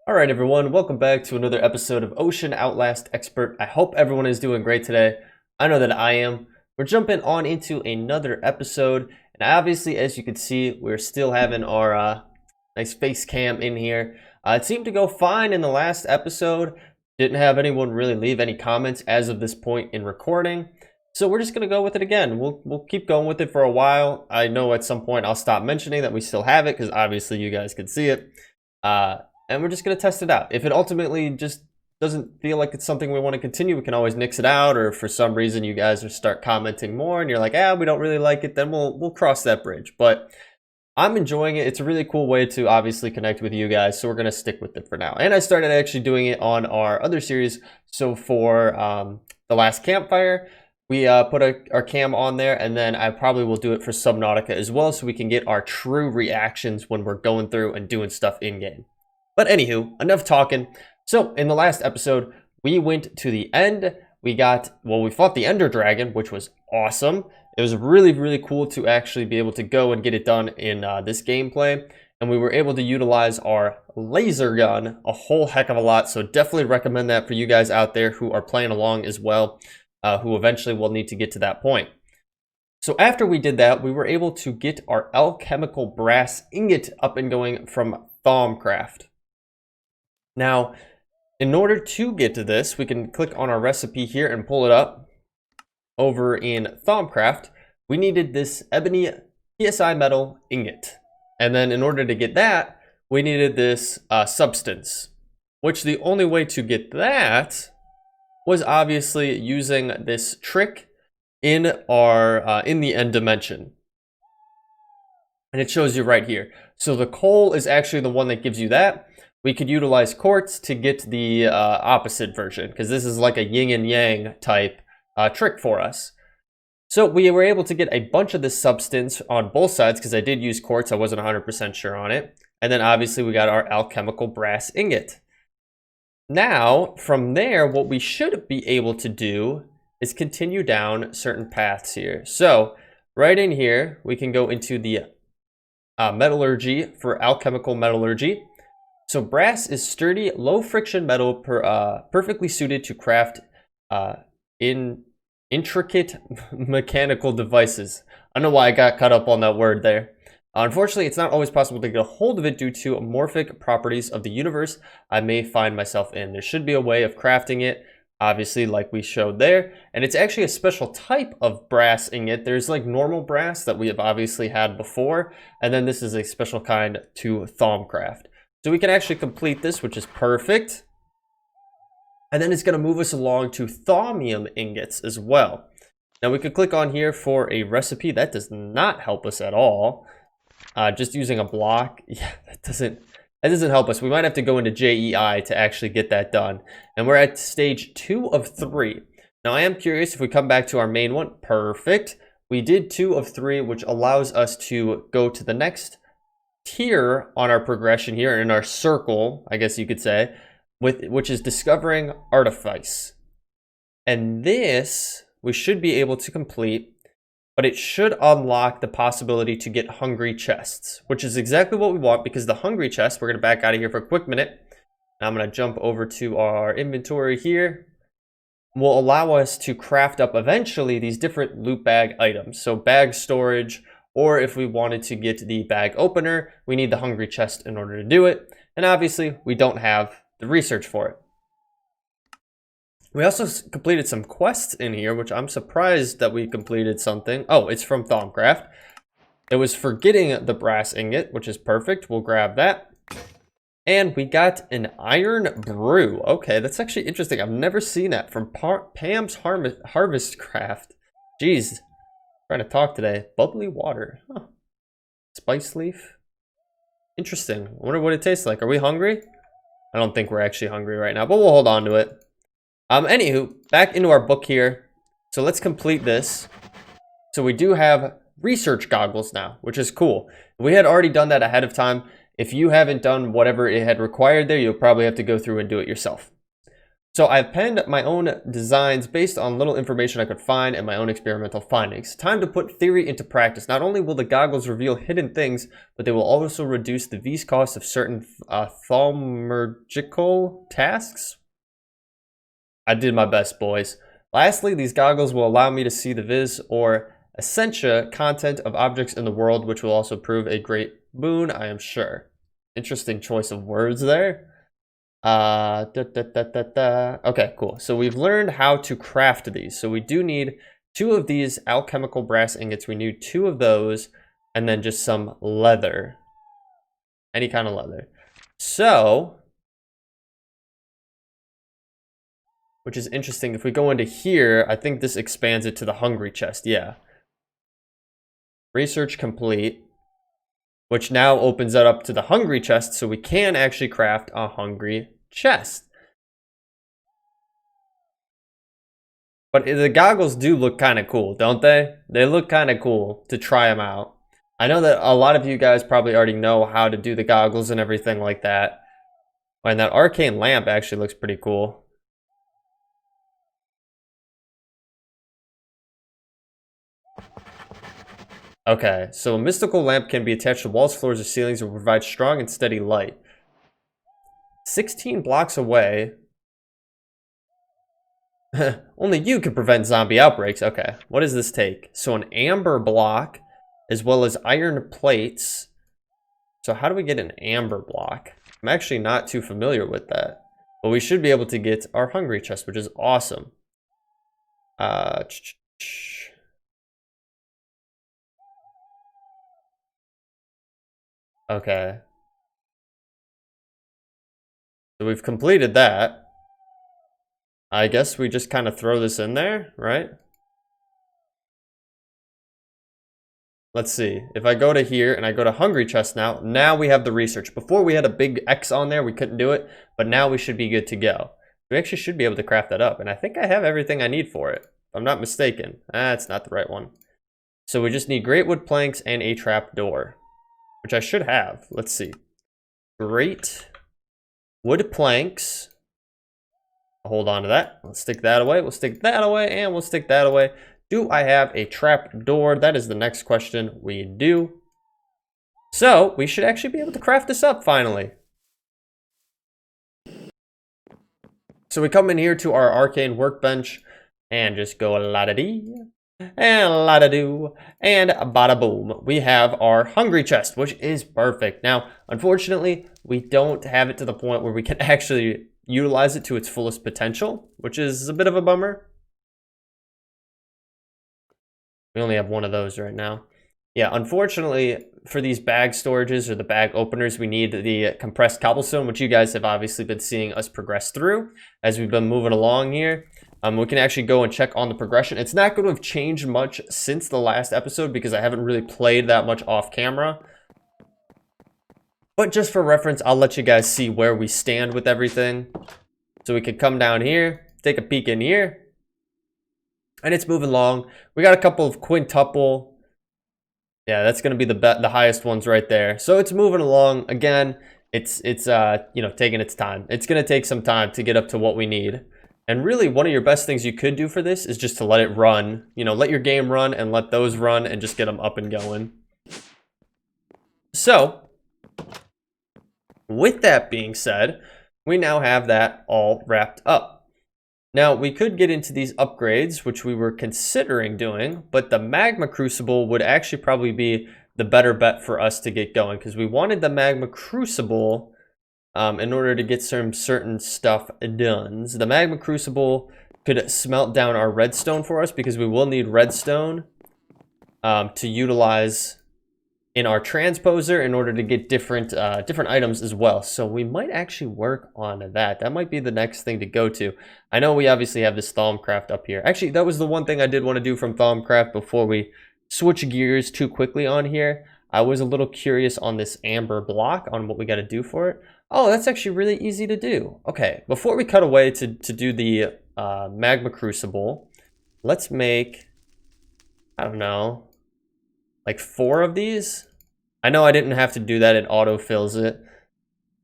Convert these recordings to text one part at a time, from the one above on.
All right, everyone, welcome back to another episode of Ocean Outlast Expert. I hope everyone is doing great today. I know that I am. We're jumping on into another episode, and obviously, as you can see, we're still having our nice face cam in here. It seemed to go fine in the last episode. Didn't have anyone really leave any comments as of this point in recording. So we're just gonna go with it again. We'll keep going with it for a while. I know at some point I'll stop mentioning that we still have it because obviously you guys can see it. And we're just going to test it out. If it ultimately just doesn't feel like it's something we want to continue, we can always nix it out, or if for some reason you guys start commenting more and you're like, we don't really like it, then we'll cross that bridge. But I'm enjoying it. It's a really cool way to obviously connect with you guys, so we're going to stick with it for now. And I started actually doing it on our other series. So for the last campfire, we put our cam on there, and then I probably will do it for Subnautica as well, so we can get our true reactions when we're going through and doing stuff in-game. But anywho, enough talking. So in the last episode, we went to the end. We fought the Ender Dragon, which was awesome. It was really, really cool to actually be able to go and get it done in this gameplay. And we were able to utilize our laser gun a whole heck of a lot. So definitely recommend that for you guys out there who are playing along as well, who eventually will need to get to that point. So after we did that, we were able to get our alchemical brass ingot up and going from Thaumcraft. Now, in order to get to this, we can click on our recipe here and pull it up. Over in Thaumcraft, we needed this ebony PSI metal ingot. And then in order to get that, we needed this substance, which the only way to get that was obviously using this trick in the end dimension. And it shows you right here. So the coal is actually the one that gives you that. We could utilize quartz to get the opposite version, because this is like a yin and yang type trick for us. So we were able to get a bunch of this substance on both sides, because I did use quartz. I wasn't 100% sure on it. And then obviously we got our alchemical brass ingot. Now, from there, what we should be able to do is continue down certain paths here. So right in here, we can go into the metallurgy for alchemical metallurgy. So brass is sturdy, low-friction metal perfectly suited to craft intricate mechanical devices. I don't know why I got caught up on that word there. Unfortunately, it's not always possible to get a hold of it due to morphic properties of the universe I may find myself in. There should be a way of crafting it, obviously, like we showed there. And it's actually a special type of brass ingot. There's like normal brass that we have obviously had before, and then this is a special kind to Thaumcraft. So we can actually complete this, which is perfect. And then it's going to move us along to thaumium ingots as well. Now we could click on here for a recipe. That does not help us at all. Just using a block, yeah, that doesn't help us. We might have to go into JEI to actually get that done. And we're at stage 2 of 3. Now I am curious if we come back to our main one. Perfect. We did 2 of 3, which allows us to go to the next tier on our progression here in our circle, I guess you could say, which is discovering artifice. And this we should be able to complete, but it should unlock the possibility to get hungry chests, which is exactly what we want, because the hungry chest, we're going to back out of here for a quick minute. And I'm going to jump over to our inventory here. Will allow us to craft up eventually these different loot bag items. So bag storage, or if we wanted to get the bag opener, we need the hungry chest in order to do it. And obviously, we don't have the research for it. We also completed some quests in here, which I'm surprised that we completed something. Oh, it's from Thaumcraft. It was for getting the brass ingot, which is perfect. We'll grab that. And we got an iron brew. Okay, that's actually interesting. I've never seen that from Pam's Harvest Craft. Jeez. Trying to talk today. Bubbly water. Huh. Spice leaf. Interesting. I wonder what it tastes like. Are we hungry? I don't think we're actually hungry right now, but we'll hold on to it. Anywho, back into our book here. So let's complete this. So we do have research goggles now, which is cool. We had already done that ahead of time. If you haven't done whatever it had required there, you'll probably have to go through and do it yourself. So I've penned my own designs based on little information I could find and my own experimental findings. Time to put theory into practice. Not only will the goggles reveal hidden things, but they will also reduce the V's cost of certain thaumaturgical tasks. I did my best, boys. Lastly, these goggles will allow me to see the viz or essentia content of objects in the world, which will also prove a great boon, I am sure. Interesting choice of words there. Okay, cool. So we've learned how to craft these. So we do need 2 of these alchemical brass ingots. We need 2 of those, and then just some leather. Any kind of leather. So, which is interesting. If we go into here, I think this expands it to the hungry chest. Yeah. Research complete. Which now opens that up to the hungry chest, so we can actually craft a hungry chest. But the goggles do look kind of cool, don't they? They look kind of cool to try them out. I know that a lot of you guys probably already know how to do the goggles and everything like that. And that arcane lamp actually looks pretty cool. Okay, so a mystical lamp can be attached to walls, floors, or ceilings and provide strong and steady light. 16 blocks away. Only you can prevent zombie outbreaks. Okay, what does this take? So an amber block, as well as iron plates. So how do we get an amber block? I'm actually not too familiar with that. But we should be able to get our hungry chest, which is awesome. Okay. So we've completed that. I guess we just kind of throw this in there, right? Let's see. If I go to here and I go to hungry chest now we have the research. Before we had a big X on there, we couldn't do it, but now we should be good to go. We actually should be able to craft that up, and I think I have everything I need for it, if I'm not mistaken. That's not the right one. So we just need great wood planks and a trap door, which I should have. Let's see. Great wood planks. I'll hold on to that. Let's stick that away. We'll stick that away, and we'll stick that away. Do I have a trap door? That is the next question. We do. So we should actually be able to craft this up finally. So we come in here to our arcane workbench and just go la-da-dee and la-da-doo and bada-boom. We have our hungry chest, which is perfect. Now, unfortunately, we don't have it to the point where we can actually utilize it to its fullest potential, which is a bit of a bummer. We only have one of those right now. Yeah, unfortunately, for these bag storages or the bag openers, we need the compressed cobblestone, which you guys have obviously been seeing us progress through as we've been moving along here. We can actually go and check on the progression. It's not going to have changed much since the last episode because I haven't really played that much off camera. But just for reference, I'll let you guys see where we stand with everything. So we could come down here, take a peek in here. And it's moving along. We got a couple of quintuple. Yeah, that's going to be the highest ones right there. So it's moving along. Again, it's you know, taking its time. It's going to take some time to get up to what we need. And really, one of your best things you could do for this is just to let it run. You know, let your game run and let those run and just get them up and going. So, with that being said, we now have that all wrapped up. Now, we could get into these upgrades, which we were considering doing, but the magma crucible would actually probably be the better bet for us to get going, because we wanted the magma crucible in order to get some certain stuff done. So the magma crucible could smelt down our redstone for us, because we will need redstone to utilize in our transposer in order to get different items as well. So we might actually work on that. That might be the next thing to go to. I know we obviously have this Thaumcraft up here. Actually, that was the one thing I did want to do from Thaumcraft before we switch gears too quickly on here. I was a little curious on this amber block, on what we got to do for it. Oh, that's actually really easy to do. Okay, before we cut away to do the magma crucible, let's make, I don't know, like 4 of these. I know I didn't have to do that, it auto fills it.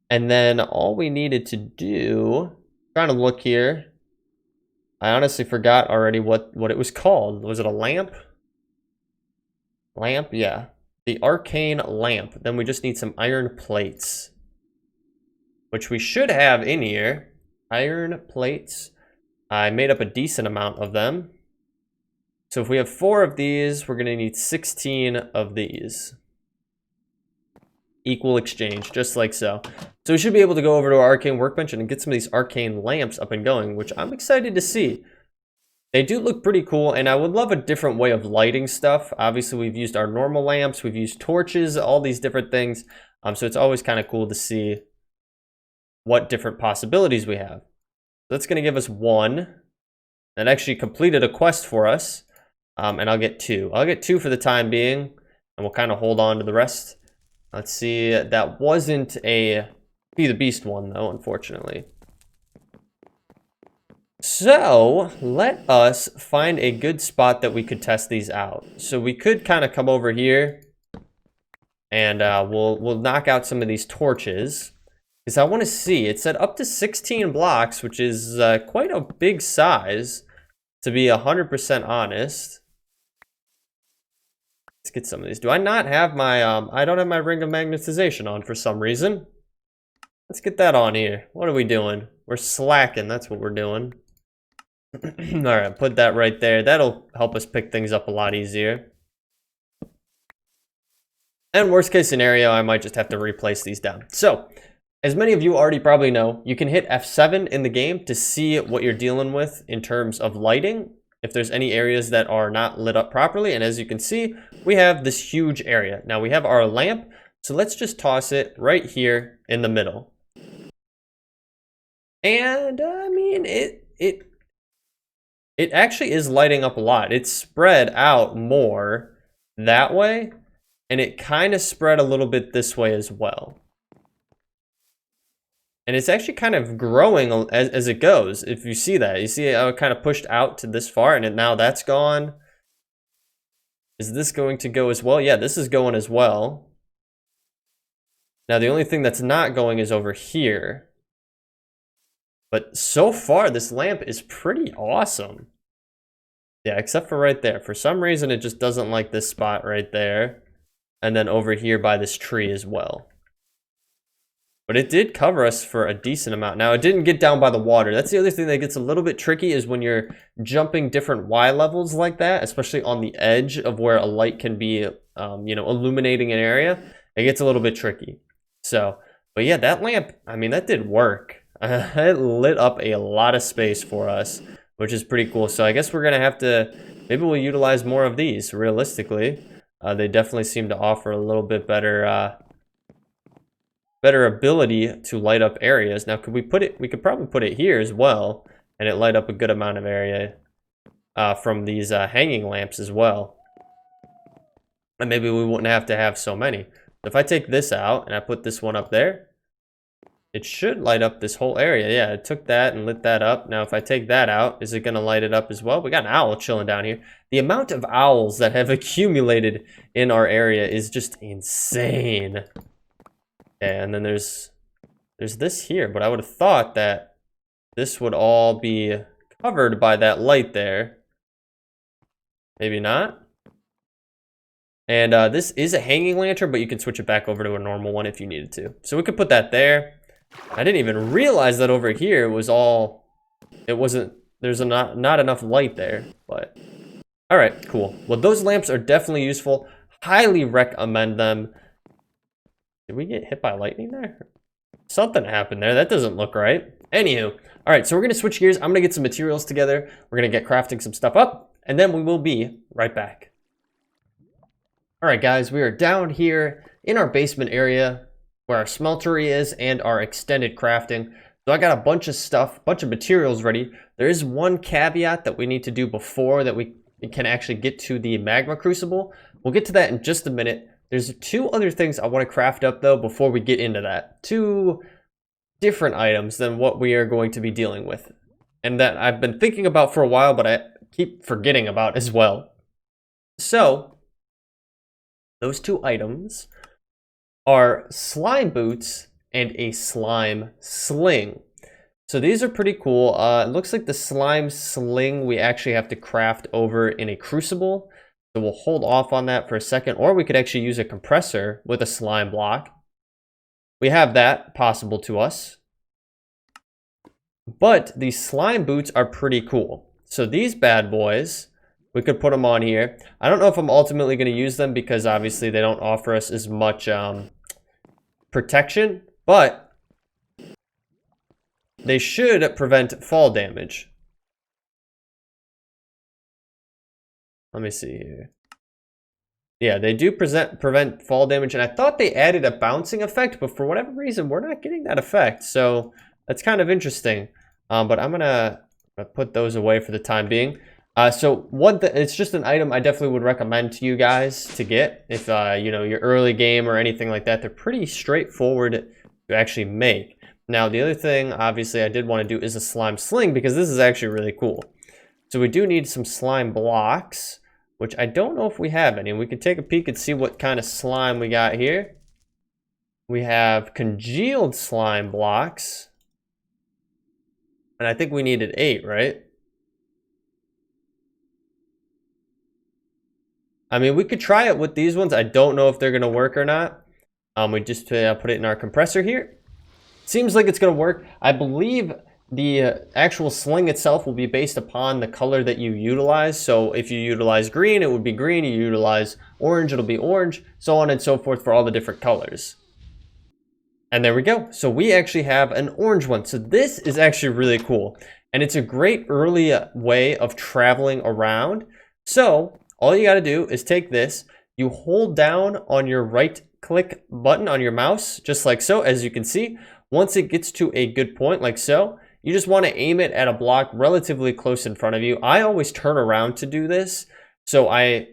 And then all we needed to do, Trying to look here. I honestly forgot already what it was called. Was it a lamp? Lamp, yeah. The arcane lamp. Then we just need some iron plates, which we should have in here. Iron plates. I made up a decent amount of them. So if we have 4 of these, we're going to need 16 of these. Equal exchange, just like so. So we should be able to go over to our arcane workbench and get some of these arcane lamps up and going, which I'm excited to see. They do look pretty cool, and I would love a different way of lighting stuff. Obviously, we've used our normal lamps, we've used torches, all these different things. So it's always kind of cool to see what different possibilities we have. That's going to give us 1. That actually completed a quest for us. And I'll get 2. I'll get 2 for the time being, and we'll kind of hold on to the rest. Let's see, that wasn't a Be the Beast one, though, unfortunately. So, let us find a good spot that we could test these out. So we could kind of come over here, and we'll knock out some of these torches. Because I want to see, it said up to 16 blocks, which is quite a big size, to be 100% honest. Let's get some of these. Do I not have my, I don't have my ring of magnetization on for some reason. Let's get that on here. What are we doing? We're slacking, that's what we're doing. Alright, put that right there. That'll help us pick things up a lot easier. And worst case scenario, I might just have to replace these down. So, as many of you already probably know, you can hit F7 in the game to see what you're dealing with in terms of lighting, if there's any areas that are not lit up properly. And as you can see, we have this huge area. Now we have our lamp, so let's just toss it right here in the middle. And I mean, it actually is lighting up a lot. It's spread out more that way, and it kind of spread a little bit this way as well. And it's actually kind of growing as it goes. If you see that, you see how it kind of pushed out to this far, and now that's gone. Is this going to go as well? Yeah, this is going as well. Now, the only thing that's not going is over here. But so far, this lamp is pretty awesome. Yeah, except for right there. For some reason, it just doesn't like this spot right there. And then over here by this tree as well. But it did cover us for a decent amount. Now, it didn't get down by the water. That's the other thing that gets a little bit tricky, is when you're jumping different Y levels like that, especially on the edge of where a light can be, illuminating an area. It gets a little bit tricky. So, but yeah, that lamp, I mean, that did work. It lit up a lot of space for us, which is pretty cool. So I guess we're going to have to, maybe we'll utilize more of these, realistically. They definitely seem to offer a little bit better ability to light up areas. Now, could we put it, we could probably put it here as well, and it light up a good amount of area from these hanging lamps as well. And maybe we wouldn't have to have so many. If I take this out and I put this one up there, it should light up this whole area. Yeah, it took that and lit that up. Now, if I take that out, is it going to light it up as well? We got an owl chilling down here. The amount of owls that have accumulated in our area is just insane. Okay, and then there's this here, but I would have thought that this would all be covered by that light there. Maybe not. And this is a hanging lantern, but you can switch it back over to a normal one if you needed to. So we could put that there. I didn't even realize that over here was all, it wasn't, there's not enough light there, but all right, cool. Well, those lamps are definitely useful. Highly recommend them. Did we get hit by lightning there? Something happened there. That doesn't look right. Anywho, all right, so we're going to switch gears. I'm going to get some materials together. We're going to get crafting some stuff up, and then we will be right back. All right, guys, we are down here in our basement area where our smeltery is and our extended crafting. So I got a bunch of stuff, bunch of materials ready. There is one caveat that we need to do before that we can actually get to the magma crucible. We'll get to that in just a minute. There's 2 other things I want to craft up, though, before we get into that. 2 different items than what we are going to be dealing with. And that I've been thinking about for a while, but I keep forgetting about as well. So, those 2 items are slime boots and a slime sling. So these are pretty cool. It looks like the slime sling we actually have to craft over in a crucible. So we'll hold off on that for a second, or we could actually use a compressor with a slime block. We have that possible to us. But these slime boots are pretty cool. So these bad boys, we could put them on here. I don't know if I'm ultimately going to use them because obviously they don't offer us as much protection, but they should prevent fall damage. Let me see here. Yeah, they do prevent fall damage, and I thought they added a bouncing effect, but for whatever reason, we're not getting that effect. So that's kind of interesting. But I'm gonna put those away for the time being. So it's just an item I definitely would recommend to you guys to get if you know, your early game or anything like that. They're pretty straightforward to actually make. Now, the other thing, obviously, I did want to do is a slime sling because this is actually really cool. So we do need some slime blocks, which I don't know if we have any. We could take a peek and see what kind of slime we got here. We have congealed slime blocks. And I think we needed 8, right? I mean, we could try it with these ones. I don't know if they're going to work or not. We just put it in our compressor here. Seems like it's going to work. I believe the actual sling itself will be based upon the color that you utilize. So if you utilize green, it would be green. You utilize orange, it'll be orange, so on and so forth for all the different colors. And there we go. So we actually have an orange one. So this is actually really cool. And it's a great early way of traveling around. So all you got to do is take this. You hold down on your right click button on your mouse, just like so, as you can see. Once it gets to a good point, like so, you just want to aim it at a block relatively close in front of you. I always turn around to do this, so I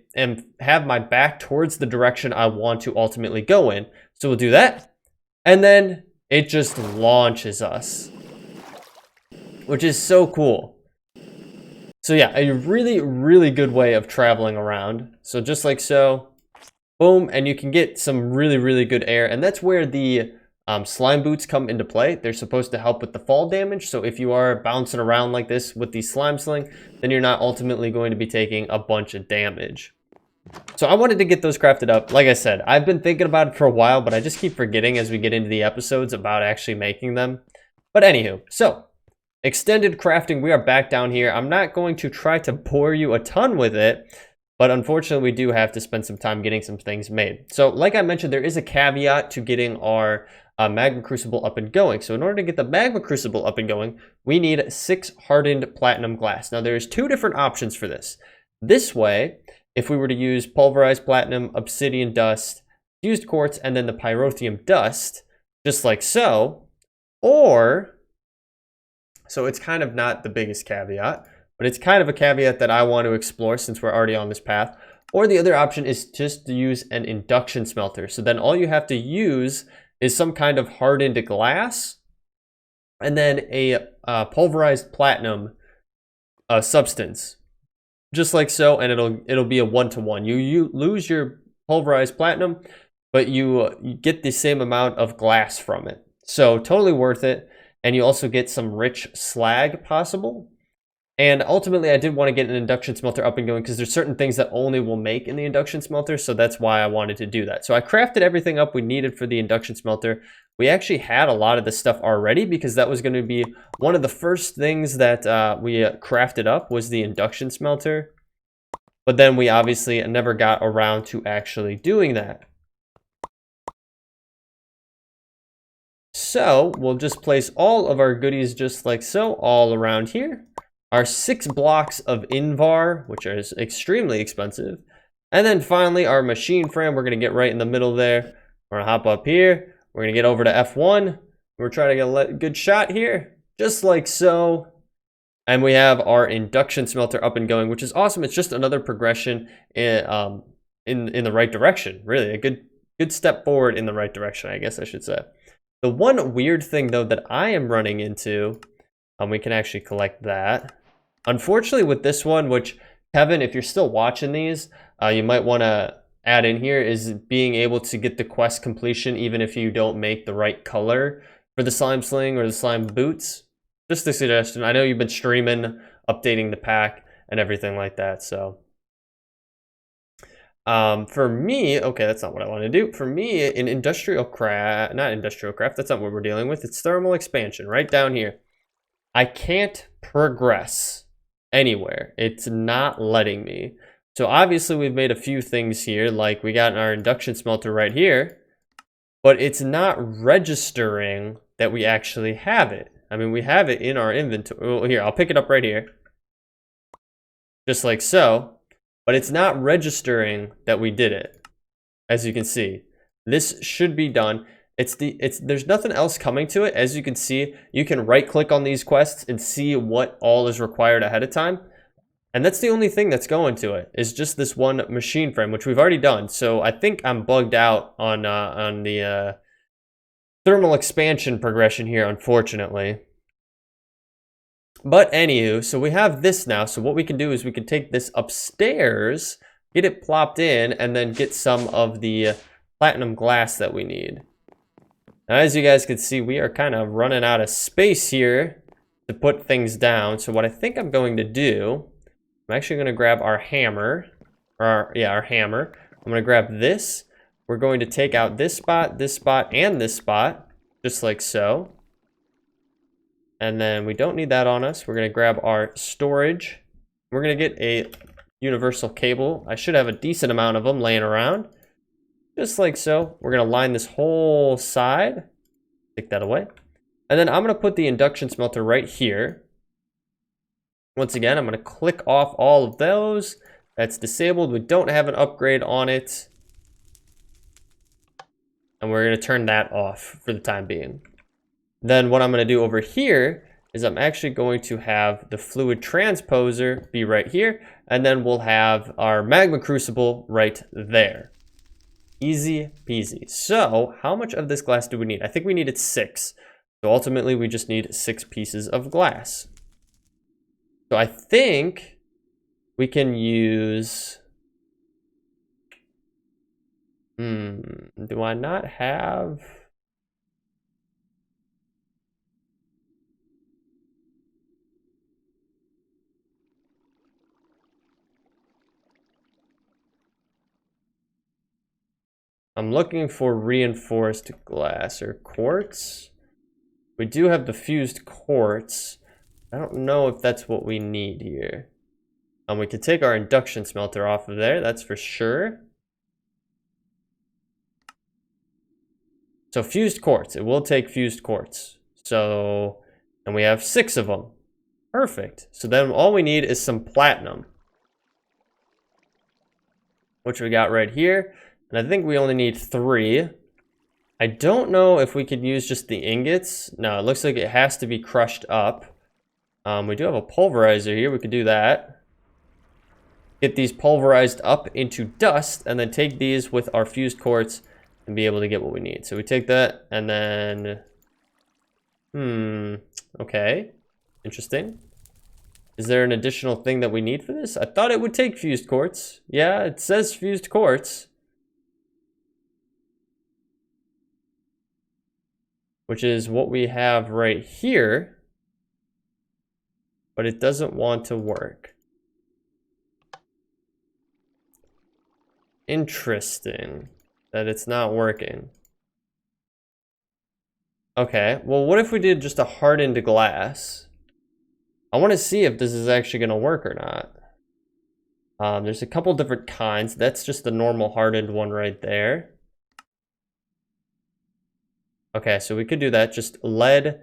have my back towards the direction I want to ultimately go in. So we'll do that, and then it just launches us, which is so cool. So yeah, a really, really good way of traveling around. So just like so, boom, and you can get some really, really good air, and that's where the slime boots come into play. They're supposed to help with the fall damage. So if you are bouncing around like this with the slime sling, then you're not ultimately going to be taking a bunch of damage. So I wanted to get those crafted up. Like I said, I've been thinking about it for a while, but I just keep forgetting as we get into the episodes about actually making them. But anywho, so extended crafting, we are back down here. I'm not going to try to bore you a ton with it, but unfortunately we do have to spend some time getting some things made. So like I mentioned, there is a caveat to getting our magma crucible up and going. So in order to get the magma crucible up and going, we need 6 hardened platinum glass. Now there's 2 different options for this. This way, if we were to use pulverized platinum, obsidian dust, fused quartz, and then the pyrotheum dust, just like so, or, so it's kind of not the biggest caveat, but it's kind of a caveat that I want to explore since we're already on this path. Or the other option is just to use an induction smelter. So then all you have to use is some kind of hardened glass and then a pulverized platinum substance, just like so, and it'll be a 1-to-1. You lose your pulverized platinum, but you get the same amount of glass from it. So totally worth it, and you also get some rich slag possible. And ultimately, I did want to get an induction smelter up and going because there's certain things that only will make in the induction smelter, so that's why I wanted to do that. So I crafted everything up we needed for the induction smelter. We actually had a lot of this stuff already because that was going to be one of the first things that we crafted up was the induction smelter. But then we obviously never got around to actually doing that. So we'll just place all of our goodies just like so all around here. Our 6 blocks of Invar, which is extremely expensive. And then finally, our machine frame, we're going to get right in the middle there. We're going to hop up here. We're going to get over to F1. We're trying to get a good shot here, just like so. And we have our induction smelter up and going, which is awesome. It's just another progression in the right direction, really. A good step forward in the right direction, I guess I should say. The one weird thing, though, that I am running into, we can actually collect that. Unfortunately, with this one, which, Kevin, if you're still watching these, you might want to add in here, is being able to get the quest completion even if you don't make the right color for the slime sling or the slime boots. just a suggestion. I know you've been streaming, updating the pack and everything like that. So for me, okay, that's not what I want to do. For me, in industrial craft, not industrial craft, that's not what we're dealing with. It's thermal expansion right down here. I can't progress anywhere. It's not letting me. So obviously we've made a few things here, like we got our induction smelter right here, but it's not registering that we actually have it. I mean, we have it in our inventory. Well, here, I'll pick it up right here. Just like so. But it's not registering that we did it. As you can see, this should be done. There's nothing else coming to it. As you can see, you can right click on these quests and see what all is required ahead of time. And that's the only thing that's going to it, is just this one machine frame, which we've already done. So I think I'm bugged out on the thermal expansion progression here, unfortunately. But anywho, so we have this now. So what we can do is we can take this upstairs, get it plopped in, and then get some of the platinum glass that we need. Now, as you guys can see, we are kind of running out of space here to put things down. So what I think I'm going to do, I'm actually going to grab our hammer, our hammer. I'm going to grab this. We're going to take out this spot, and this spot, just like so. And then we don't need that on us. We're going to grab our storage. We're going to get a universal cable. I should have a decent amount of them laying around. Just like so. We're going to line this whole side. Take that away. And then I'm going to put the induction smelter right here. Once again, I'm going to click off all of those. That's disabled. We don't have an upgrade on it. And we're going to turn that off for the time being. Then what I'm going to do over here is I'm actually going to have the fluid transposer be right here, and then we'll have our magma crucible right there. Easy peasy. So how much of this glass do we need? I think we needed 6. So ultimately we just need 6 pieces of glass. So I think we can use... do I not have... I'm looking for reinforced glass or quartz. We do have the fused quartz. I don't know if that's what we need here. We could take our induction smelter off of there, that's for sure. So fused quartz, it will take fused quartz. So, and we have 6 of them. Perfect. So then all we need is some platinum, which we got right here. And I think we only need 3. I don't know if we could use just the ingots. No, it looks like it has to be crushed up. We do have a pulverizer here. We could do that. Get these pulverized up into dust, and then take these with our fused quartz and be able to get what we need. So we take that, and then... okay. Interesting. Is there an additional thing that we need for this? I thought it would take fused quartz. Yeah, it says fused quartz. Which is what we have right here. But it doesn't want to work. Interesting that it's not working. Okay, well, what if we did just a hardened glass? I want to see if this is actually going to work or not. There's a couple different kinds. That's just the normal hardened one right there. Okay, so we could do that, just lead,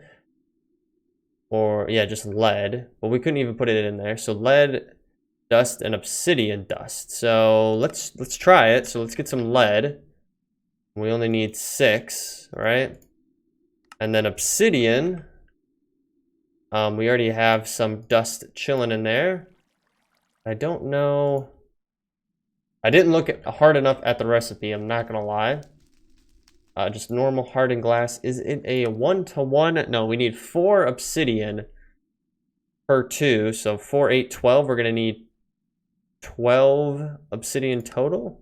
or yeah, just lead, but we couldn't even put it in there. So lead, dust, and obsidian dust. So let's try it. So let's get some lead. We only need 6, all right? And then obsidian, we already have some dust chilling in there. I don't know. I didn't look hard enough at the recipe, I'm not gonna lie. Just normal hardened glass. Is it a 1-to-1? No, we need 4 obsidian per 2. So 4, 8, 12. We're going to need 12 obsidian total.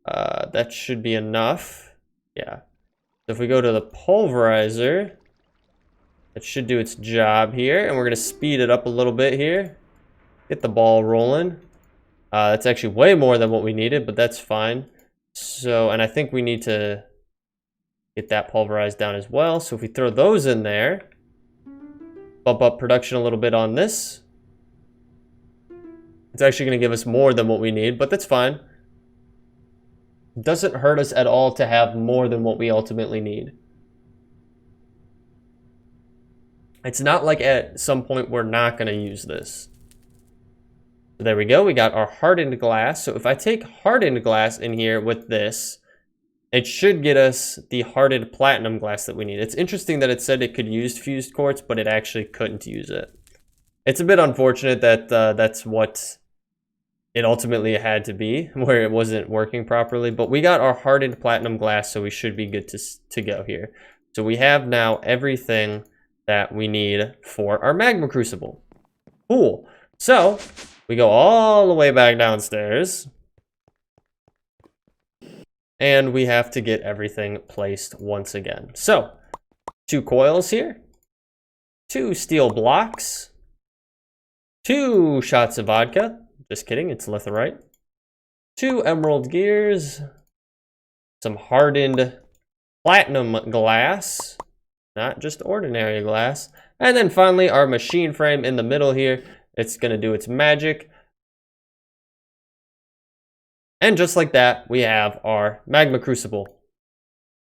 That should be enough. Yeah. if we go to the pulverizer, it should do its job here, and we're gonna speed it up a little bit here. Get the ball rolling. That's actually way more than what we needed, but that's fine. So, and I think we need to get that pulverized down as well. So if we throw those in there, bump up production a little bit on this. It's actually going to give us more than what we need, but that's fine. It doesn't hurt us at all to have more than what we ultimately need. It's not like at some point we're not going to use this. So there we go. We got our hardened glass. So if I take hardened glass in here with this, it should get us the hardened platinum glass that we need. It's interesting that it said it could use fused quartz, but it actually couldn't use it. It's a bit unfortunate that that's what it ultimately had to be, where it wasn't working properly. But we got our hardened platinum glass, so we should be good to go here. So we have now everything that we need for our magma crucible. Cool. So we go all the way back downstairs. And we have to get everything placed once again. So 2 coils here. 2 steel blocks. 2 shots of vodka. Just kidding, it's litherite. 2 emerald gears. Some hardened platinum glass. Not just ordinary glass. And then finally our machine frame in the middle here. It's gonna do its magic. And just like that, we have our magma crucible.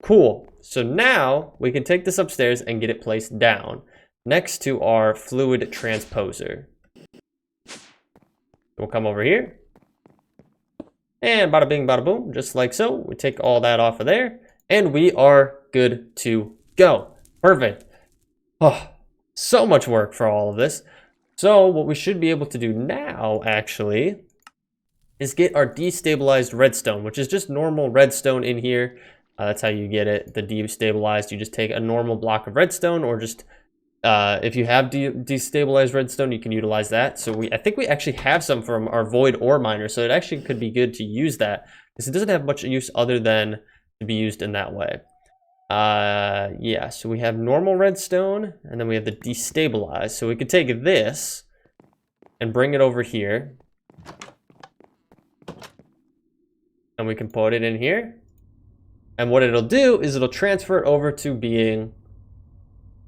Cool. So now we can take this upstairs and get it placed down next to our fluid transposer. We'll come over here. And bada bing, bada boom, just like so. We take all that off of there. And we are good to go. Perfect. Oh, so much work for all of this. So what we should be able to do now, actually, is get our destabilized redstone, which is just normal redstone in here. That's how you get it, the destabilized. You just take a normal block of redstone, or just if you have destabilized redstone, you can utilize that. So I think we actually have some from our void ore miner, so it actually could be good to use that, because it doesn't have much use other than to be used in that way. Yeah, so we have normal redstone, and then we have the destabilized. So we could take this and bring it over here. And we can put it in here. And what it'll do is it'll transfer it over to being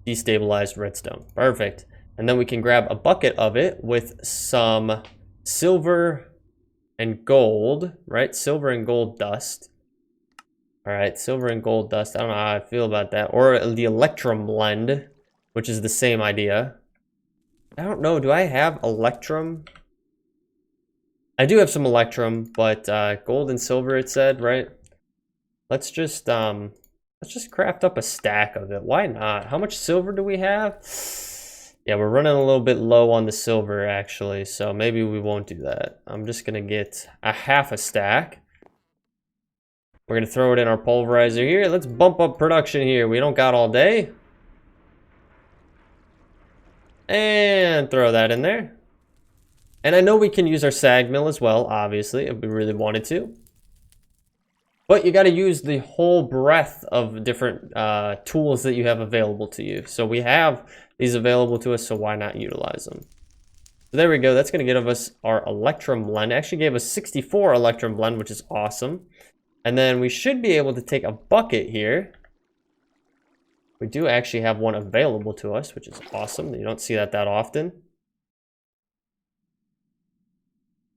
destabilized redstone. Perfect. And then we can grab a bucket of it with some silver and gold, right? Silver and gold dust. All right, silver and gold dust. I don't know how I feel about that. Or the electrum blend, which is the same idea. I don't know. Do I have electrum? I do have some electrum, but gold and silver, it said, right? Let's just craft up a stack of it. Why not? How much silver do we have? Yeah, we're running a little bit low on the silver, actually, so maybe we won't do that. I'm just gonna get a half a stack. We're gonna throw it in our pulverizer here. Let's bump up production here. We don't got all day. And throw that in there. And I know we can use our sag mill as well, obviously, if we really wanted to. But you got to use the whole breadth of different tools that you have available to you. So we have these available to us, so why not utilize them? So there we go. That's going to give us our electrum blend. It actually gave us 64 electrum blend, which is awesome. And then we should be able to take a bucket here. We do actually have one available to us, which is awesome. You don't see that often.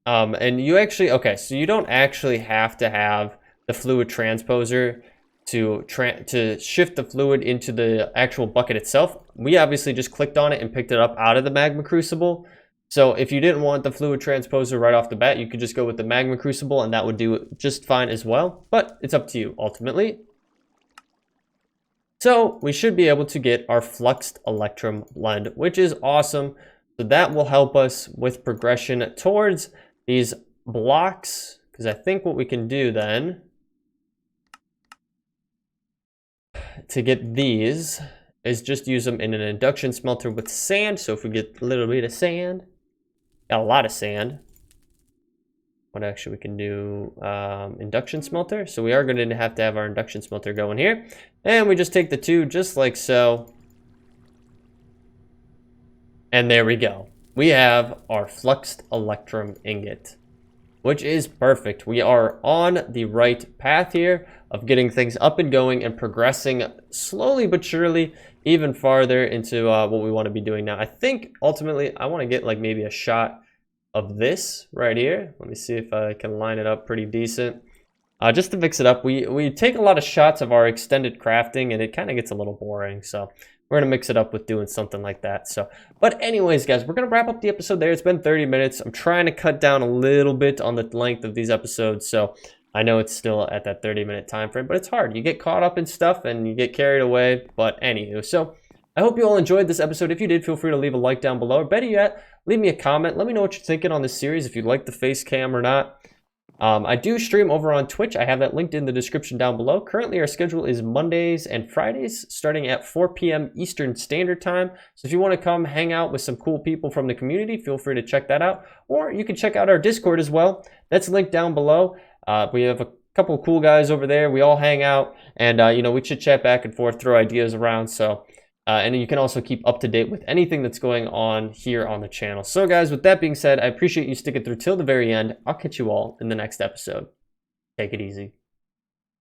And you actually, okay, so you don't actually have to have the fluid transposer to shift the fluid into the actual bucket itself. We obviously just clicked on it and picked it up out of the magma crucible. So if you didn't want the fluid transposer right off the bat, you could just go with the magma crucible and that would do just fine as well. But it's up to you ultimately. So we should be able to get our fluxed electrum blend, which is awesome. So that will help us with progression towards these blocks, because I think what we can do then to get these is just use them in an induction smelter with sand. So if we get a little bit of sand, got a lot of sand, what actually we can do, induction smelter. So we are going to have our induction smelter going here. And we just take the two just like so. And there we go. We have our fluxed electrum ingot, which is perfect. We are on the right path here of getting things up and going and progressing slowly but surely even farther into what we want to be doing now. I think ultimately I want to get like maybe a shot of this right here. Let me see if I can line it up pretty decent. Just to mix it up, we take a lot of shots of our extended crafting and it kind of gets a little boring. So we're going to mix it up with doing something like that. So, but anyways, guys, we're going to wrap up the episode there. It's been 30 minutes. I'm trying to cut down a little bit on the length of these episodes. So I know it's still at that 30-minute time frame, but it's hard. You get caught up in stuff and you get carried away. But anywho, so I hope you all enjoyed this episode. If you did, feel free to leave a like down below. Or better yet, leave me a comment. Let me know what you're thinking on this series, if you like the face cam or not. I do stream over on Twitch. I have that linked in the description down below. Currently, our schedule is Mondays and Fridays, starting at 4 p.m. Eastern Standard Time. So if you want to come hang out with some cool people from the community, feel free to check that out. Or you can check out our Discord as well. That's linked down below. We have a couple of cool guys over there. We all hang out, and you know, we chit chat back and forth, throw ideas around. So. And you can also keep up to date with anything that's going on here on the channel. So guys, with that being said, I appreciate you sticking through till the very end. I'll catch you all in the next episode. Take it easy.